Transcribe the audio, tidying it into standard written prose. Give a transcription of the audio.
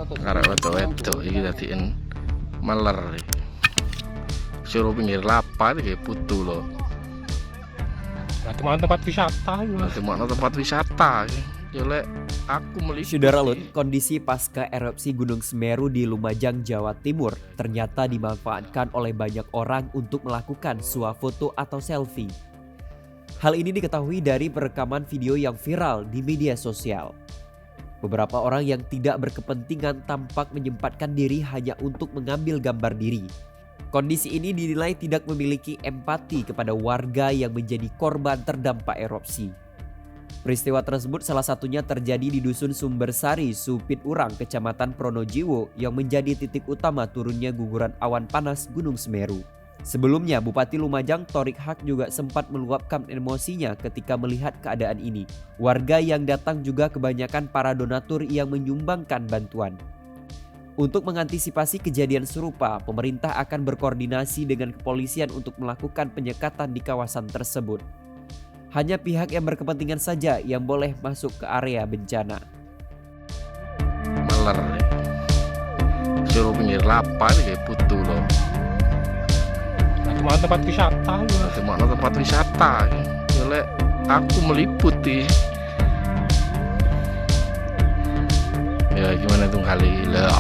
Arek wedo-wedo iki dadiin meler. Suruh pinggir lapar kayak putu loh. Berarti mana tempat wisata ya. Nanti mana tempat wisata ya lek aku melihat. Saudara Lut, kondisi pasca erupsi Gunung Semeru di Lumajang, Jawa Timur ternyata dimanfaatkan oleh banyak orang untuk melakukan swafoto atau selfie. Hal ini diketahui dari perekaman video yang viral di media sosial. Beberapa orang yang tidak berkepentingan tampak menyempatkan diri hanya untuk mengambil gambar diri. Kondisi ini dinilai tidak memiliki empati kepada warga yang menjadi korban terdampak erupsi. Peristiwa tersebut salah satunya terjadi di Dusun Sumbersari, Supit Urang, Kecamatan Pronojiwo yang menjadi titik utama turunnya guguran awan panas Gunung Semeru. Sebelumnya, Bupati Lumajang Thorik Haq juga sempat meluapkan emosinya ketika melihat keadaan ini. Warga yang datang juga kebanyakan para donatur yang menyumbangkan bantuan. Untuk mengantisipasi kejadian serupa, pemerintah akan berkoordinasi dengan kepolisian untuk melakukan penyekatan di kawasan tersebut. Hanya pihak yang berkepentingan saja yang boleh masuk ke area bencana. Meler. Suruh pinggir lapar kayak putu loh. Berarti mana tempat wisata ya. Nanti mana tempat wisata ya lek aku meliputi. Ya gimana tuh kali lah